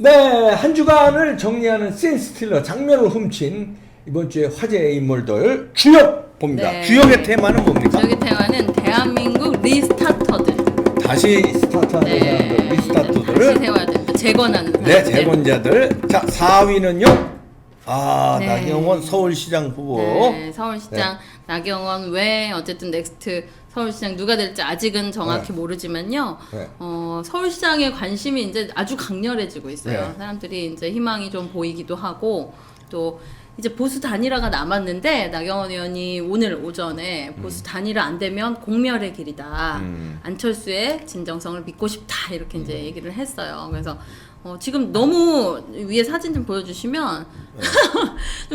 네, 한 주간을 정리하는 센스틸러 장면을 훔친 이번 주에 화제의 인물들 주역 봅니다. 네. 주역의 테마는 뭡니까? 주역의 테마는 대한민국 리스타터들. 다시 스타트하는 사람들, 리스타트들을 다시 세워야 됩니다. 재건하는 사람들. 네, 재건자들. 자, 4위는요. 네. 나경원 서울시장 후보. 네, 서울시장 나경원 외 어쨌든 넥스트 서울시장 누가 될지 아직은 정확히 모르지만요. 네. 서울시장에 관심이 이제 아주 강렬해지고 있어요. 네. 사람들이 이제 희망이 좀 보이기도 하고 또 이제 보수 단일화가 남았는데 나경원 의원이 오늘 오전에 보수 단일화 안 되면 공멸의 길이다. 안철수의 진정성을 믿고 싶다 이렇게 이제 얘기를 했어요. 그래서 지금 너무 위에 사진 좀 보여주시면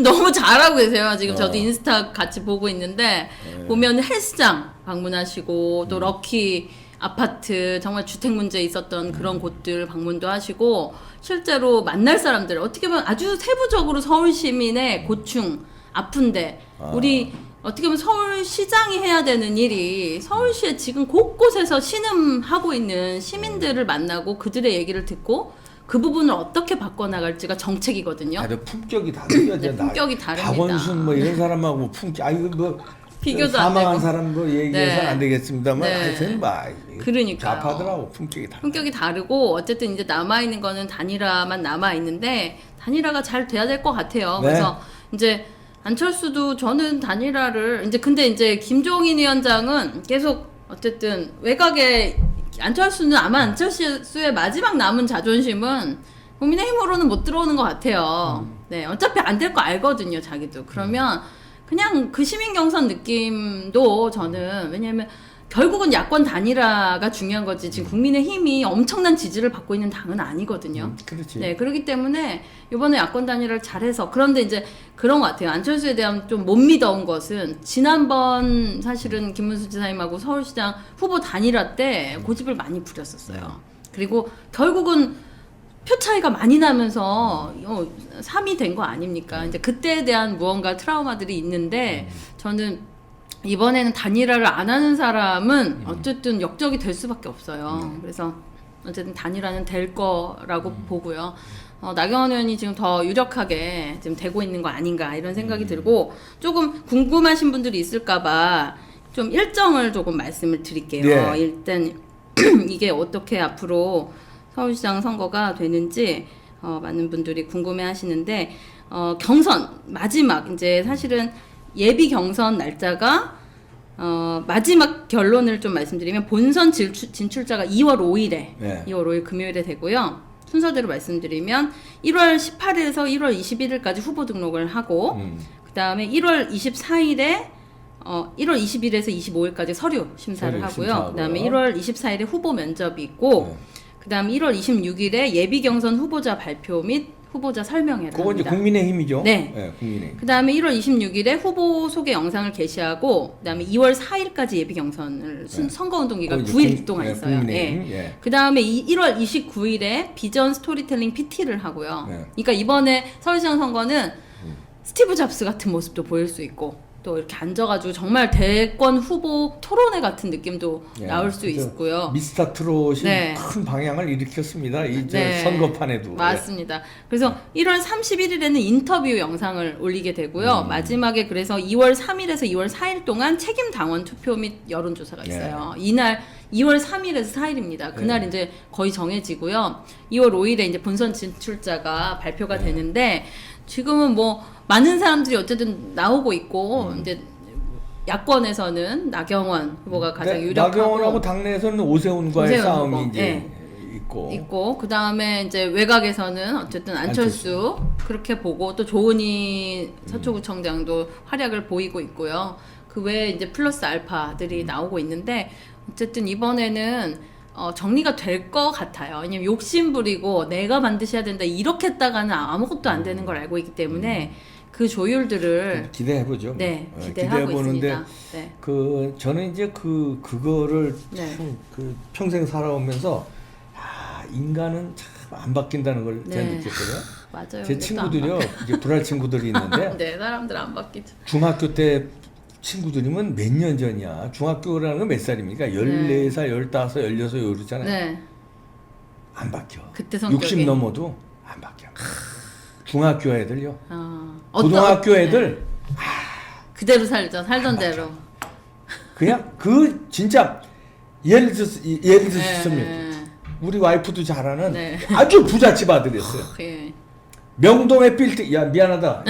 너무 잘하고 계세요. 지금 저도 인스타 같이 보고 있는데 보면 헬스장 방문하시고 또 럭키 아파트 정말 주택 문제 있었던 그런 곳들 방문도 하시고 실제로 만날 사람들 어떻게 보면 아주 세부적으로 서울 시민의 고충 아픈데 우리 어떻게 보면 서울시장이 해야 되는 일이 서울시에 지금 곳곳에서 신음하고 있는 시민들을 만나고 그들의 얘기를 듣고 그 부분을 어떻게 바꿔나갈지가 정책이거든요. 아주 품격이 다르죠. 네, 품격이 다릅니다. 박원순 뭐 이런 사람하고 품격, 뭐 비교도 안 사망한 되고. 사람 뭐 얘기해서는 네. 안 되겠습니다만 네. 하여튼 그러니까요. 좌파들하고 품격이 다르. 품격이 다르고 어쨌든 이제 남아 있는 거는 단일화만 남아 있는데 단일화가 잘 돼야 될 것 같아요. 네. 그래서 이제 안철수도 저는 단일화를 이제 근데 이제 김종인 위원장은 계속 어쨌든 외곽에 안철수는 아마 안철수의 마지막 남은 자존심은 국민의힘으로는 못 들어오는 것 같아요. 네, 어차피 안 될 거 알거든요, 자기도. 그러면 그냥 그 시민 경선 느낌도 저는 왜냐면 결국은 야권 단일화가 중요한 거지 지금 국민의힘이 엄청난 지지를 받고 있는 당은 아니거든요. 그렇지. 네, 그렇기 때문에 이번에 야권 단일화를 잘해서 그런데 이제 그런 것 같아요. 안철수에 대한 좀 못 믿어온 것은 지난번 사실은 김문수 지사님하고 서울시장 후보 단일화 때 고집을 많이 부렸었어요. 그리고 결국은 표 차이가 많이 나면서 3위 된 거 아닙니까? 이제 그때에 대한 무언가 트라우마들이 있는데 저는 이번에는 단일화를 안 하는 사람은 어쨌든 역적이 될 수밖에 없어요. 그래서 어쨌든 단일화는 될 거라고 보고요. 나경원 의원이 지금 더 유력하게 지금 되고 있는 거 아닌가 이런 생각이 들고 조금 궁금하신 분들이 있을까봐 좀 일정을 조금 말씀을 드릴게요. 네. 일단 이게 어떻게 앞으로 서울시장 선거가 되는지 많은 분들이 궁금해하시는데 경선 마지막 이제 사실은 예비 경선 날짜가 마지막 결론을 좀 말씀드리면 본선 진출자가 2월 5일에 네. 2월 5일 금요일에 되고요. 순서대로 말씀드리면 1월 18일에서 1월 21일까지 후보 등록을 하고 그 다음에 1월 24일에 1월 20일에서 25일까지 서류 심사를 하고요. 그 다음에 1월 24일에 후보 면접이 있고 그 다음에 1월 26일에 예비 경선 후보자 발표 및 후보자 설명회를 그건 이제 합니다. 국민의힘이죠. 네. 국민의힘. 그 다음에 1월 26일에 후보 소개 영상을 게시하고 그 다음에 2월 4일까지 예비 경선을 선거운동 기간 9일 동안 있어요. 국민의힘. 그 다음에 1월 29일에 비전 스토리텔링 PT를 하고요. 그러니까 이번에 서울시장 선거는 스티브 잡스 같은 모습도 보일 수 있고 또 이렇게 앉아가지고 정말 대권 후보 토론회 같은 느낌도 나올 수 있고요. 미스터 트롯이 큰 방향을 일으켰습니다. 이 선거판에도. 맞습니다. 그래서 1월 31일에는 인터뷰 영상을 올리게 되고요. 마지막에 그래서 2월 3일에서 2월 4일 동안 책임 당원 투표 및 여론조사가 있어요. 이날 2월 3일에서 4일입니다. 그날 이제 거의 정해지고요. 2월 5일에 이제 본선 진출자가 발표가 되는데 지금은 뭐 많은 사람들이 어쨌든 나오고 있고 이제 야권에서는 나경원 후보가 가장 유력하고 나경원하고 당내에서는 오세훈과의 싸움이 후보. 이제 있고 그 다음에 이제 외곽에서는 어쨌든 안철수 그렇게 보고 또 조은희 서초구청장도 활약을 보이고 있고요. 그 외에 이제 플러스 알파들이 나오고 있는데 어쨌든 이번에는 정리가 될 것 같아요. 왜냐면 욕심 부리고 내가 반드시 해야 된다 이렇게 했다가는 아무것도 안 되는 걸 알고 있기 때문에 그 조율들을 기대해보죠. 네, 기대하고 있습니다. 네. 저는 이제 그거를 네. 참 평생 살아오면서 인간은 참 안 바뀐다는 걸 제가 느꼈거든요. 맞아요. 제 친구들이요, 이제 불알 친구들이 있는데 네, 사람들 안 바뀌죠. 중학교 때 친구들이면 몇 년 전이야. 중학교라는 건 몇 살입니까? 14살, 15, 16 이러잖아요. 네. 안 바뀌어. 그때 성격이 60 넘어도 안 바뀌어. 중학교 애들요. 어떤- 고등학교 애들 그대로 살던 대로. 그냥 진짜 예를 들었습니다. 우리 와이프도 잘 아는 네. 아주 부잣집 아들이었어요. 예. 명동의 빌딩, 야 미안하다.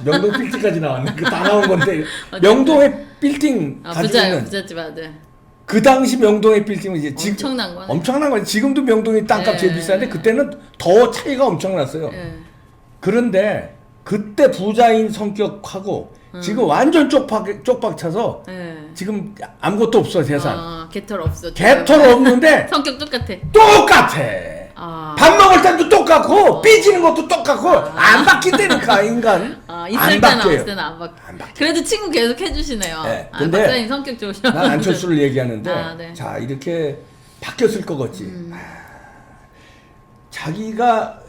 명동 빌딩까지 나왔네. 그 다 나온 건데 명동의 빌딩 가지고 있는 부잣집 아들. 그 당시 명동의 빌딩은 이제 엄청난 거네. 엄청난 거지. 지금도 명동의 땅값 제일 비싼데 그때는 더 차이가 엄청났어요. 예. 그런데 그때 부자인 성격하고 지금 완전 쪽박 차서 예. 지금 아무것도 없어 재산. 개털 없어. 개털 없는데 성격 똑같아. 똑같아. 밥 먹을 때도 똑같고 어. 삐지는 것도 똑같고 안 바뀐다니까 인간. 있을 안 때는 바뀌어요. 없을 때는 안 바뀌어. 그래도 친구 계속 해주시네요. 네, 근데 박사님 성격 좋으셔. 난 안철수를 얘기하는데 네. 자 이렇게 바뀌었을 것 같지. 자기가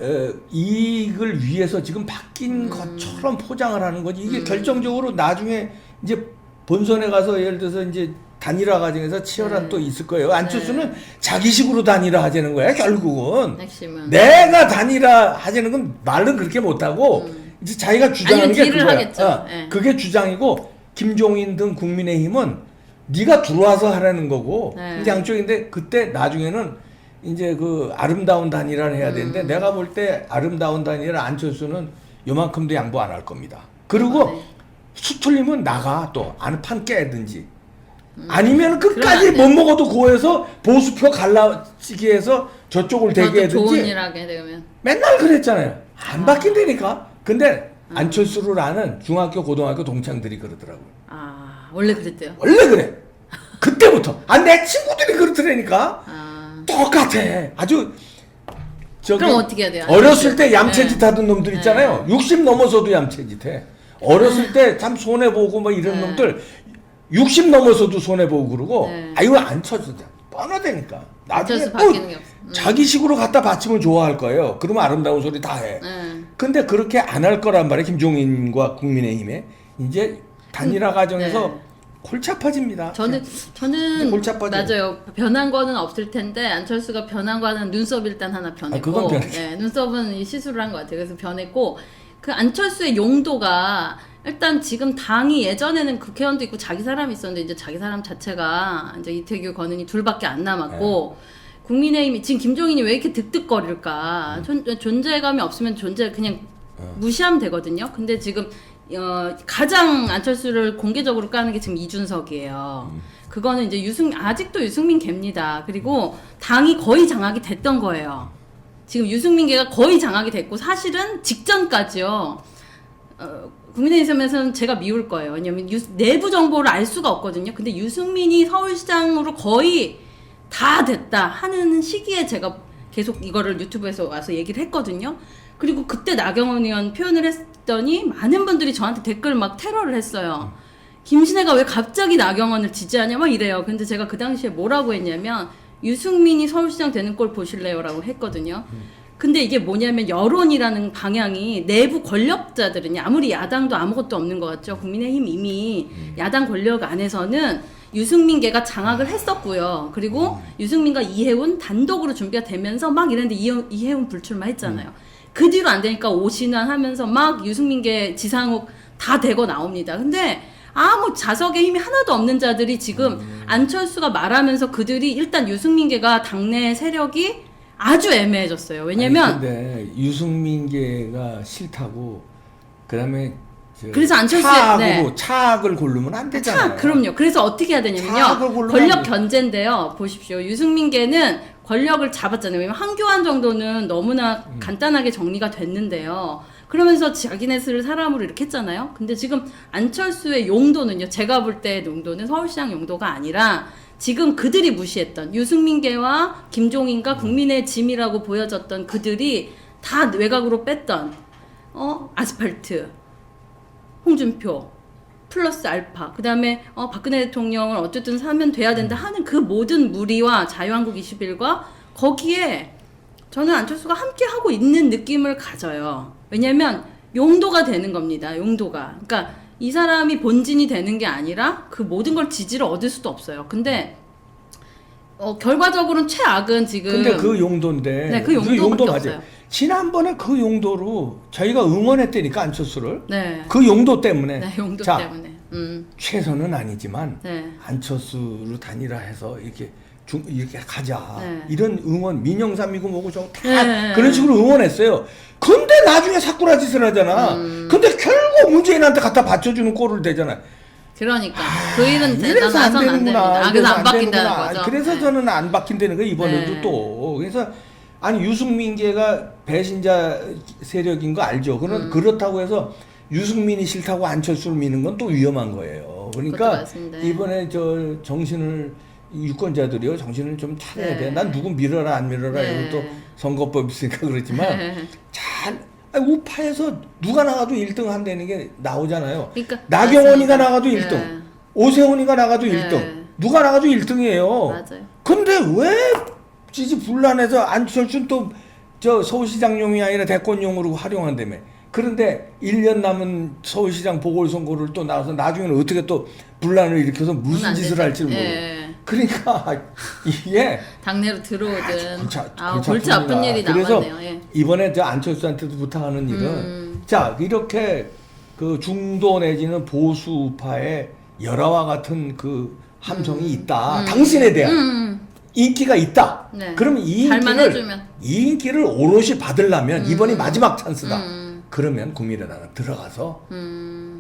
이익을 위해서 지금 바뀐 것처럼 포장을 하는 거지. 이게 결정적으로 나중에 이제 본선에 가서 예를 들어서 이제 단일화 과정에서 치열한 또 있을 거예요. 안철수는 자기식으로 단일화 하자는 거야. 결국은 핵심은. 내가 단일화 하자는 건 말은 그렇게 못하고 이제 자기가 주장하는 아니면 게 딜을 그거야. 하겠죠. 네. 그게 주장이고 김종인 등 국민의힘은 네가 들어와서 하라는 거고 네. 이제 양쪽인데 그때 나중에는 이제 그 아름다운 단일화를 해야 되는데 내가 볼 때 아름다운 단일화 안철수는 요만큼도 양보 안 할 겁니다. 그리고 네. 수틀리면 나가 또 안 판 깨든지 아니면 끝까지 그러면 안 못 먹어도 고해서 보수표 갈라치기 해서 저쪽을 대게 좋은 하든지 일 하게 되면. 맨날 그랬잖아요. 안 바뀐다니까. 근데 안철수를 아는 중학교 고등학교 동창들이 그러더라고요. 원래 그랬대요. 원래 그래. 그때부터. 내 친구들이 그렇더라니까. 똑같아. 아주 저기 그럼 어떻게 해야 돼요? 어렸을 때 얌체짓 네. 하던 놈들 있잖아요. 60 넘어서도 얌체짓 해. 어렸을 때 참 손해보고 뭐 이런 네. 놈들 60 넘어서도 손해보고 그러고 네. 이거 안 쳐져. 뻔하다니까. 나중에 안철수 바뀌는 게 없어. 자기 식으로 갖다 바치면 좋아할 거예요. 그러면 아름다운 소리 다 해. 근데 그렇게 안 할 거란 말이에요. 김종인과 국민의힘에. 이제 단일화 과정에서 네. 골치 아파집니다. 저는 골치 아파져요. 맞아요. 변한 거는 없을 텐데 안철수가 변한 거는 눈썹 일단 하나 변했고, 그건 변했죠. 네, 눈썹은 이 시술을 한 것 같아요. 그래서 변했고 그 안철수의 용도가 일단 지금 당이 예전에는 국회의원도 있고 자기 사람이 있었는데 이제 자기 사람 자체가 이제 이태규, 권은희 둘밖에 안 남았고. 국민의힘이 지금 김종인이 왜 이렇게 득득거릴까? 존재감이 없으면 그냥 무시하면 되거든요. 근데 지금 가장 안철수를 공개적으로 까는 게 지금 이준석이에요. 그거는 이제 아직도 유승민 개입니다. 그리고 당이 거의 장악이 됐던 거예요. 지금 유승민 개가 거의 장악이 됐고 사실은 직전까지요. 국민의힘에서는 제가 미울 거예요. 왜냐면 내부 정보를 알 수가 없거든요. 근데 유승민이 서울시장으로 거의 다 됐다 하는 시기에 제가 계속 이거를 유튜브에서 와서 얘기를 했거든요. 그리고 그때 나경원 의원 표현을 했더니 많은 분들이 저한테 댓글 막 테러를 했어요. 김신혜가 왜 갑자기 나경원을 지지하냐 막 이래요. 근데 제가 그 당시에 뭐라고 했냐면 유승민이 서울시장 되는 꼴 보실래요? 라고 했거든요. 근데 이게 뭐냐면 여론이라는 방향이 내부 권력자들은 아무리 야당도 아무것도 없는 것 같죠. 국민의힘 이미 야당 권력 안에서는 유승민 개가 장악을 했었고요. 그리고 유승민과 이해운 단독으로 준비가 되면서 막 이랬는데 이해운 불출마했잖아요. 그 뒤로 안 되니까 오신환 하면서 막 유승민 개 지상욱 다 되고 나옵니다. 근데 아무 자석에 힘이 하나도 없는 자들이 지금 안철수가 말하면서 그들이 일단 유승민 개가 당내 세력이 아주 애매해졌어요. 왜냐면 근데 유승민계가 싫다고 그다음에 그래서 안철수의 차악을 고르면 안 되잖아요. 그럼요. 그래서 어떻게 해야 되냐면요. 권력 견제인데요. 보십시오. 유승민계는 권력을 잡았잖아요. 왜냐면 한교안 정도는 너무나 간단하게 정리가 됐는데요. 그러면서 자기네를 사람으로 이렇게 했잖아요. 근데 지금 안철수의 용도는요. 제가 볼 때 용도는 서울시장 용도가 아니라 지금 그들이 무시했던 유승민계와 김종인과 국민의 짐이라고 보여졌던 그들이 다 외곽으로 뺐던 아스팔트, 홍준표, 플러스 알파, 그 다음에 박근혜 대통령을 어쨌든 사면 돼야 된다 하는 그 모든 무리와 자유한국 21과 거기에 저는 안철수가 함께 하고 있는 느낌을 가져요. 왜냐면 용도가 되는 겁니다. 용도가. 그러니까 이 사람이 본진이 되는 게 아니라 그 모든 걸 지지를 얻을 수도 없어요. 근데 결과적으로는 최악은 지금. 근데 그 용도인데. 네, 그 용도밖에 맞아요. 없어요. 지난번에 그 용도로 저희가 응원했다니까 안철수를 네. 그 용도 때문에 네, 용도 자, 때문에. 최선은 아니지만 네. 안철수를 단일화해서 이렇게 가자 네. 이런 응원 민영삼이고 뭐고 저거 다 네. 그런 식으로 응원했어요. 근데 나중에 사쿠라 짓을 하잖아. 근데 결국 문재인한테 갖다 받쳐주는 꼴을 대잖아. 그러니까 그 일은 이래서 안 대단해서는 안 됩니다. 되는구나. 그래서 안 안 바뀐다는 되는구나. 거죠. 그래서 네. 저는 안 바뀐다는 거예요. 이번에도 네. 또. 그래서 아니 유승민계가 배신자 세력인 거 알죠. 그렇다고 해서 유승민이 싫다고 안철수를 미는 건 또 위험한 거예요. 그것도 그러니까 맞습니다. 이번에 저 정신을 유권자들이요 정신을 좀 차려야 네. 돼. 난 누구 밀어라 안 밀어라 네. 이건 또 선거법 있으니까 그렇지만 네. 잘 우파에서 누가 나가도 1등 한다는 게 나오잖아요. 그러니까 나경원이가 맞습니다. 나가도 네. 1등, 오세훈이가 나가도 네. 1등, 누가 나가도 1등이에요. 맞아요. 근데 왜 지지분란해서 안철수는 또 저 서울시장용이 아니라 대권용으로 활용한다며. 그런데 1년 남은 서울시장 보궐선거를 또 나와서 나중에는 어떻게 또 분란을 일으켜서 무슨 안 짓을 되죠. 할지 모르고. 예. 그러니까 이게 당내로 들어오든 골치 골치 아픈 일이 그래서 남았네요. 예. 이번에 저 안철수한테도 부탁하는 일은 자 이렇게 그 중도 내지는 보수 우파의 열화와 같은 그 함성이 있다. 당신에 대한 인기가 있다. 네. 그러면 이 잘만 인기를 해주면. 이 인기를 오롯이 받으려면 이번이 마지막 찬스다. 그러면 국민의당 들어가서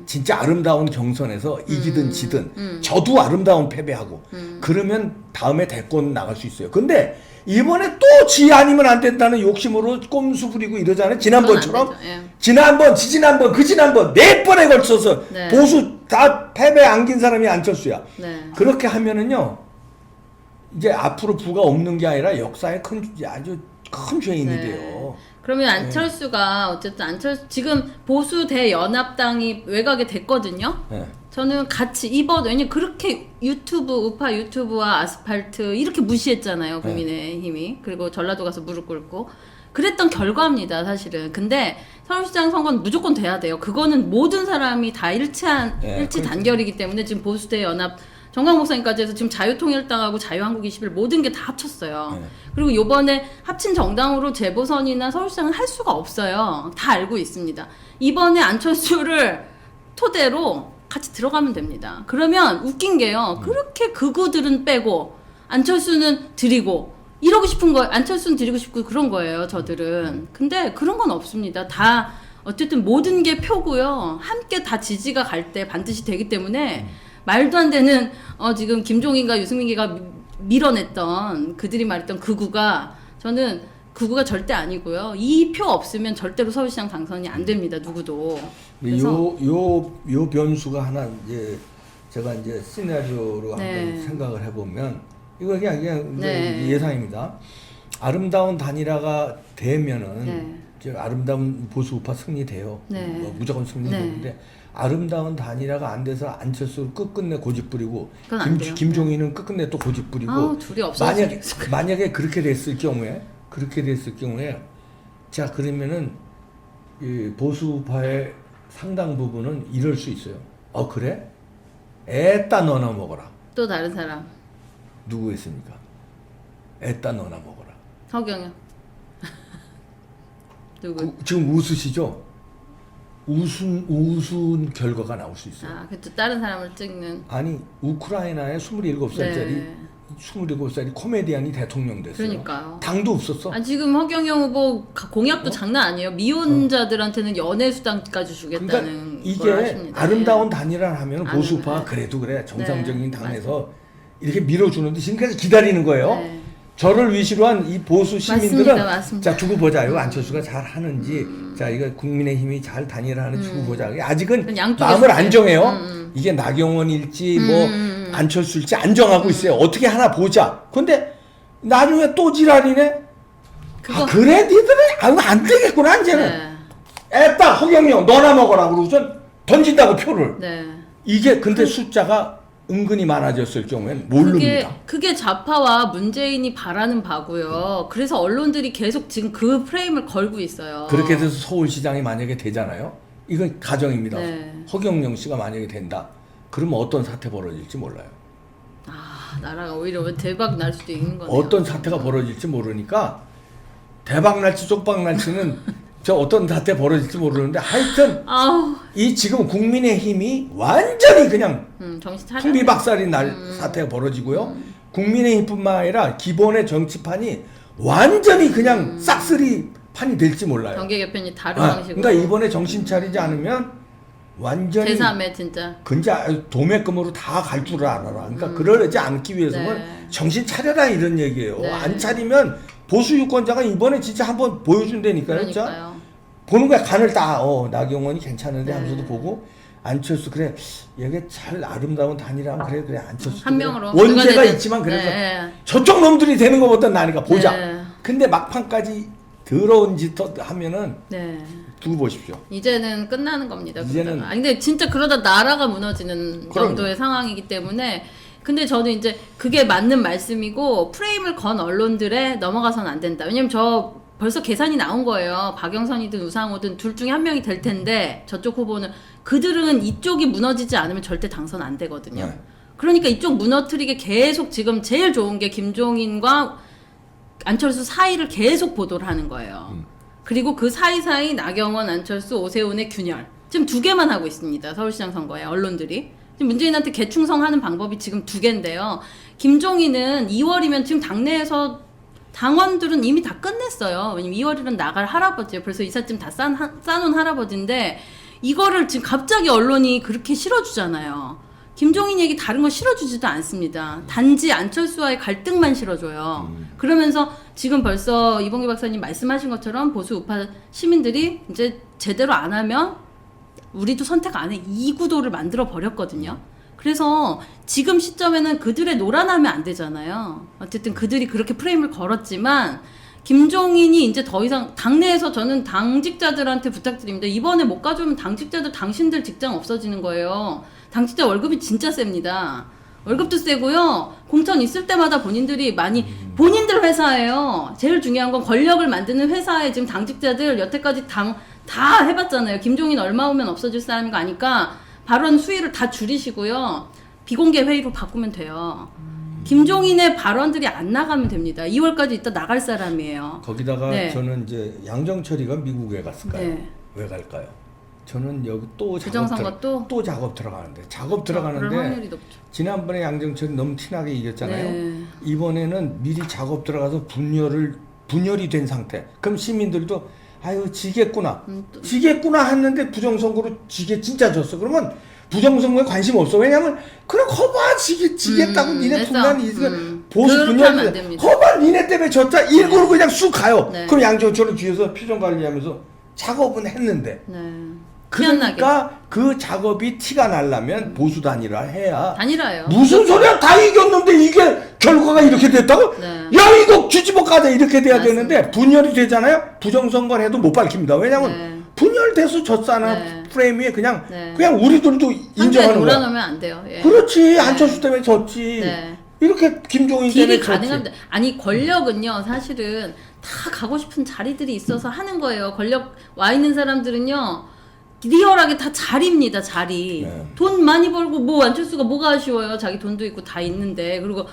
진짜 아름다운 경선에서 이기든 지든 저도 아름다운 패배하고 그러면 다음에 대권 나갈 수 있어요. 근데 이번에 또 지 아니면 안 된다는 욕심으로 꼼수 부리고 이러잖아요. 지난번처럼 그건 안 되죠. 예. 지난번, 지지난번, 그 지난번 4번에 걸쳐서 네. 보수 다 패배 안긴 사람이 안철수야. 네. 그렇게 하면은요. 이제 앞으로 부가 없는 게 아니라 역사에 아주 큰 죄인이 네. 돼요. 그러면 안철수가 어쨌든 지금 보수 대연합당이 외곽에 됐거든요. 네. 저는 같이 왜냐면 그렇게 우파 유튜브와 아스팔트 이렇게 무시했잖아요, 국민의힘이. 그리고 전라도 가서 무릎 꿇고. 그랬던 결과입니다, 사실은. 근데 서울시장 선거는 무조건 돼야 돼요. 그거는 모든 사람이 다 일치 단결이기 때문에 지금 보수대 연합 정강 목사님까지 해서 지금 자유통일당하고 자유한국21 모든 게 다 합쳤어요. 그리고 요번에 합친 정당으로 재보선이나 서울시장은 할 수가 없어요. 다 알고 있습니다. 이번에 안철수를 토대로 같이 들어가면 됩니다. 그러면 웃긴 게요. 그렇게 극우들은 빼고 안철수는 드리고 이러고 싶은 거예요. 안철수는 드리고 싶고 그런 거예요. 저들은. 근데 그런 건 없습니다. 다 어쨌든 모든 게 표고요. 함께 다 지지가 갈 때 반드시 되기 때문에 말도 안 되는 지금 김종인과 유승민기가 밀어냈던 그들이 말했던 극우가 저는 극우가 절대 아니고요. 이 표 없으면 절대로 서울시장 당선이 안 됩니다. 누구도. 그래서 요 변수가 하나 이제 제가 이제 시나리오로 네. 한번 생각을 해보면 이거 그냥 네. 예상입니다. 아름다운 단일화가 되면은 네. 이제 아름다운 보수 우파 승리돼요. 네. 뭐 무조건 승리되는데 네. 아름다운 단일화가 안 돼서 안철수를 끝끝내 고집 부리고 그건 안 돼요. 김종인은 끝끝내 또 고집 부리고 아우, 둘이 없어졌으면 좋겠어요. 만약에 그렇게 됐을 경우에 자 그러면은 이 보수 우파의 상당 부분은 이럴 수 있어요. 그래? 애따 너나 먹어라. 또 다른 사람. 누구 있습니까? 애따 너나 먹어라. 허경영. 누구? 지금 웃으시죠? 우스운 결과가 나올 수 있어요. 그또 다른 사람을 찍는. 아니 우크라이나의 27살짜리 네. 27살이 코미디언이 대통령 됐어요. 그러니까요. 당도 없었어. 지금 허경영 후보 공약도 장난 아니에요. 미혼자들한테는 연애 수당까지 주겠다는 그러니까 걸 이게 하십니다. 아름다운 단일화를 하면 보수파 네. 그래도 그래 정상적인 네. 당에서 이렇게 밀어주는데 지금까지 기다리는 거예요. 네. 저를 위시로 한 이 보수 시민들은 맞습니다. 자 두고 보자요. 안철수가 잘 하는지 자 이거 국민의힘이 잘 단일화하는 두고 보자. 아직은 양쪽에서 마음을 안 정해요. 음. 이게 나경원일지 뭐 안철수일지 안 정하고 있어요. 어떻게 하나 보자. 근데 나중에 또 지랄이네. 그래 니들은 안 되겠구나 이제는. 네. 애따 허경영 너나 먹어라 그러고선 던진다고 표를. 네. 이게 근데 숫자가 은근히 많아졌을 경우엔 모릅니다. 그게 좌파와 문재인이 바라는 바고요. 그래서 언론들이 계속 지금 그 프레임을 걸고 있어요. 그렇게 돼서 서울시장이 만약에 되잖아요. 이건 가정입니다. 네. 허경영 씨가 만약에 된다. 그러면 어떤 사태 벌어질지 몰라요. 나라가 오히려 대박 날 수도 있는 거네요. 어떤 사태가 벌어질지 모르니까 대박날치 쪽박날치는 저 어떤 사태 벌어질지 모르는데 하여튼 아우, 이 지금 국민의힘이 완전히 그냥 정신 차려. 풍비박살이 날 사태가 벌어지고요. 국민의힘뿐만 아니라 기본의 정치판이 완전히 그냥 싹쓸이 판이 될지 몰라요. 경계 개편이 다른 아, 방식으로. 그러니까 이번에 정신 차리지 않으면 완전히 제3의 진짜. 도매금으로 다 갈 줄 알아라. 그러니까 그러지 않기 위해서는 네. 정신 차려라 이런 얘기예요. 네. 안 차리면 보수 유권자가 이번에 진짜 한번 보여준다니까요. 진짜 그러니까요. 보는 거야. 간을 다 나경원이 괜찮은데 네. 하면서도 보고 안철수 그래 얘게 잘 아름다운 단일화면 그래 안철수 한 명으로. 원죄가 누가 되든. 있지만 그래서 네. 저쪽 놈들이 되는 것보다 나니까 보자. 네. 근데 막판까지 더러운 짓 하면은 네. 두고 보십시오. 이제는 끝나는 겁니다. 이제는- 아니 근데 진짜 그러다 나라가 무너지는 그럼요. 정도의 상황이기 때문에 근데 저는 이제 그게 맞는 말씀이고 프레임을 건 언론들에 넘어가서는 안 된다. 왜냐면 저 벌써 계산이 나온 거예요. 박영선이든 우상호든 둘 중에 한 명이 될 텐데 저쪽 후보는 그들은 이쪽이 무너지지 않으면 절대 당선 안 되거든요. 네. 그러니까 이쪽 무너뜨리게 계속 지금 제일 좋은 게 김종인과 안철수 사이를 계속 보도를 하는 거예요. 그리고 그 사이사이 나경원, 안철수, 오세훈의 균열. 지금 2개만 하고 있습니다. 서울시장 선거에 언론들이. 지금 문재인한테 개충성하는 방법이 지금 2개인데요. 김종인은 2월이면 지금 당내에서 당원들은 이미 다 끝냈어요. 왜냐면 2월이면 나갈 할아버지예요. 벌써 이삿짐 다 싸놓은 할아버지인데 이거를 지금 갑자기 언론이 그렇게 실어주잖아요. 김종인 얘기 다른 거 실어주지도 않습니다. 단지 안철수와의 갈등만 실어줘요. 그러면서 지금 벌써 이봉규 박사님 말씀하신 것처럼 보수 우파 시민들이 이제 제대로 안 하면 우리도 선택 안 해. 이 구도를 만들어 버렸거든요. 그래서 지금 시점에는 그들의 노란하면 안 되잖아요. 어쨌든 그들이 그렇게 프레임을 걸었지만 김종인이 이제 더 이상 당내에서 저는 당직자들한테 부탁드립니다. 이번에 못 가져오면 당직자들 당신들 직장 없어지는 거예요. 당직자 월급이 진짜 셉니다. 월급도 세고요. 공천 있을 때마다 본인들이 많이 본인들 회사예요. 제일 중요한 건 권력을 만드는 회사에 지금 당직자들 여태까지 다 해봤잖아요. 김종인 얼마 오면 없어질 사람인가 아니까 발언 수위를 다 줄이시고요. 비공개 회의로 바꾸면 돼요. 김종인의 발언들이 안 나가면 됩니다. 2월까지 있다 나갈 사람이에요. 거기다가 네. 저는 이제 양정철이가 미국에 갔을까요? 네. 왜 갈까요? 저는 여기 또 부정선거 또 작업 들어가는데 작업 그럴 확률이 들어가는데 높죠. 지난번에 양정철이 너무 티나게 이겼잖아요. 네. 이번에는 미리 작업 들어가서 분열이 된 상태. 그럼 시민들도 아유 지겠구나 지겠구나 했는데 부정선거로 진짜 졌어. 그러면 부정선거에 관심 없어. 왜냐면 그럼 거봐 지겠다고 니네 그래서, 분란 보수 그렇게 분열 하면 안 됩니다. 거봐 니네 때문에 졌다 일부러 그냥 쑥 가요. 네. 그럼 양정철은 뒤에서 표정 관리하면서 작업은 했는데 네. 그러니까 그 작업이 티가 나려면 보수 단일화 해야 단일화예요. 무슨 소리야 다 이겼는데 이게 결과가 이렇게 됐다고? 네. 야 이거 뒤집어 가자 이렇게 돼야 맞습니다. 되는데 분열이 되잖아요. 부정선거를 해도 못 밝힙니다. 왜냐면 네. 분열돼서 졌잖아. 네. 프레임 위에 그냥 네. 우리들도 상대 인정하는 거야. 몰아넣으면 안 돼요. 예. 그렇지 안철수 때문에 졌지. 네. 이렇게 김종인 때문에 딜이 졌지. 가능합니다. 아니 권력은요 사실은 다 가고 싶은 자리들이 있어서 하는 거예요. 권력 와 있는 사람들은요 리얼하게 다 자리입니다. 자리. 네. 돈 많이 벌고 뭐 안철수가 뭐가 아쉬워요. 자기 돈도 있고 다 있는데 그리고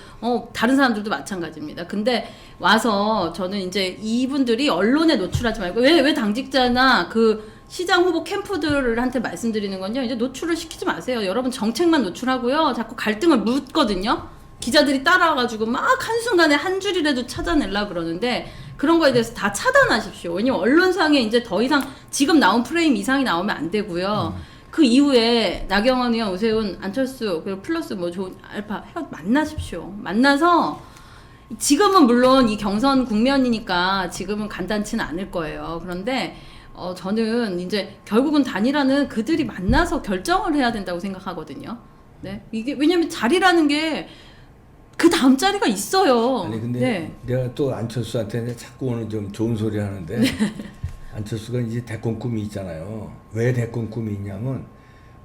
다른 사람들도 마찬가지입니다. 근데 와서 저는 이제 이분들이 언론에 노출하지 말고 왜 당직자나 그 시장 후보 캠프들한테 말씀드리는 건요. 이제 노출을 시키지 마세요. 여러분 정책만 노출하고요. 자꾸 갈등을 묻거든요. 기자들이 따라와가지고 막 한순간에 한 줄이라도 찾아내려고 그러는데 그런 거에 대해서 다 차단하십시오. 왜냐면 언론상에 이제 더 이상 지금 나온 프레임 이상이 나오면 안 되고요. 그 이후에 나경원 의원, 오세훈, 안철수 그리고 플러스 뭐 좋은 알파 만나십시오. 만나서 지금은 물론 이 경선 국면이니까 지금은 간단치는 않을 거예요. 그런데 저는 이제 결국은 단일화는 그들이 만나서 결정을 해야 된다고 생각하거든요. 네, 이게 왜냐면 자리라는 게 그 다음 자리가 있어요. 아니 근데 네. 내가 또 안철수한테 자꾸 오늘 좀 좋은 소리 하는데 안철수가 이제 대권 꿈이 있잖아요. 왜 대권 꿈이 있냐면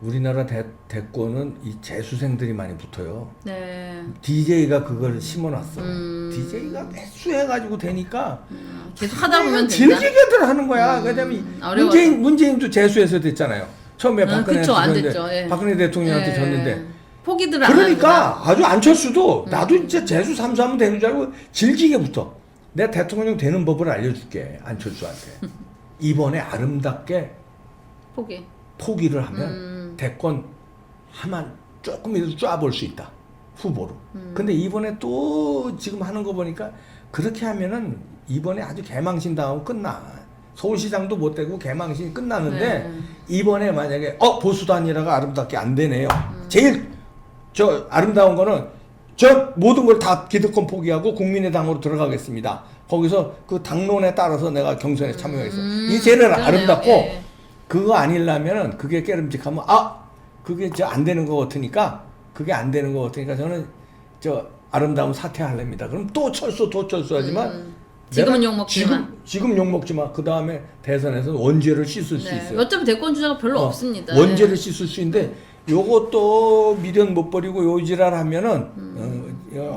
우리나라 대권은 이 재수생들이 많이 붙어요. 네. DJ가 그걸 심어놨어. DJ가 매수해가지고 되니까 계속 하다 보면 된다. 질지게들 하는 거야. 왜냐면 어려워서. 문재인도 재수해서 됐잖아요. 처음에 박근혜 그쵸, 안 됐죠. 예. 박근혜 대통령한테 예. 졌는데. 포기들을 안 그러니까 하는구나. 아주 안철수도 나도 이제 재수 삼수하면 되는 줄 알고 질지게 붙어. 내가 대통령 되는 법을 알려줄게. 안철수한테. 이번에 아름답게 포기를 하면 대권 하면 조금이라도 쫙볼 수 있다. 후보로. 근데 이번에 또 지금 하는 거 보니까 그렇게 하면은 이번에 아주 개망신 당하고 끝나. 서울시장도 못 되고 개망신이 끝나는데 이번에 만약에 보수 단일화가 아름답게 안 되네요. 제일 저 아름다운 거는 저 모든 걸 다 기득권 포기하고 국민의당으로 들어가겠습니다. 거기서 그 당론에 따라서 내가 경선에 참여하겠습니다. 이게 제일 아름답고 예. 그거 아니려면은 그게 깨름직하면 그게 저 안 되는 거 같으니까 저는 저 아름다운 사퇴하렵니다. 그럼 또 철수하지만 지금은 욕먹지만 지금 욕먹지 마. 그 다음에 대선에서는 원죄를 씻을 수 있어요. 어차피 대권 주자가 별로 없습니다. 원죄를 씻을 수 있는데 요것도 미련 못 버리고 요지랄 하면은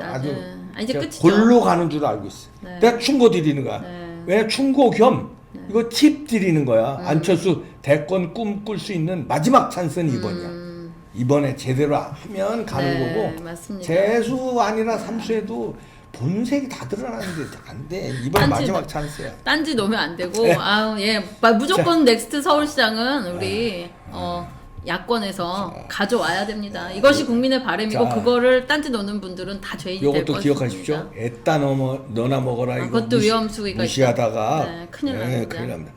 아주 이제 끝이죠. 골로 가는 줄 알고 있어. 네. 내가 충고 드리는 거야. 왜냐 충고 겸 이거 팁 드리는 거야. 안철수 대권 꿈꿀 수 있는 마지막 찬스는 이번이야. 이번에 제대로 하면 가는 거고. 맞습니다. 재수 아니라 삼수에도 본색이 다 드러나는데 안 돼. 이번 마지막 찬스야. 딴지 놓으면 안 되고 무조건 넥스트 서울시장은 우리 야권에서 가져와야 됩니다. 이것이 국민의 바람이고 그거를 딴지 놓는 분들은 다 죄인이 될 것입니다. 이것도 기억하십시오. 애따 너나 먹어라. 이거 그것도 위험수위가 무시하다가 큰일 납니다. 큰일 납니다.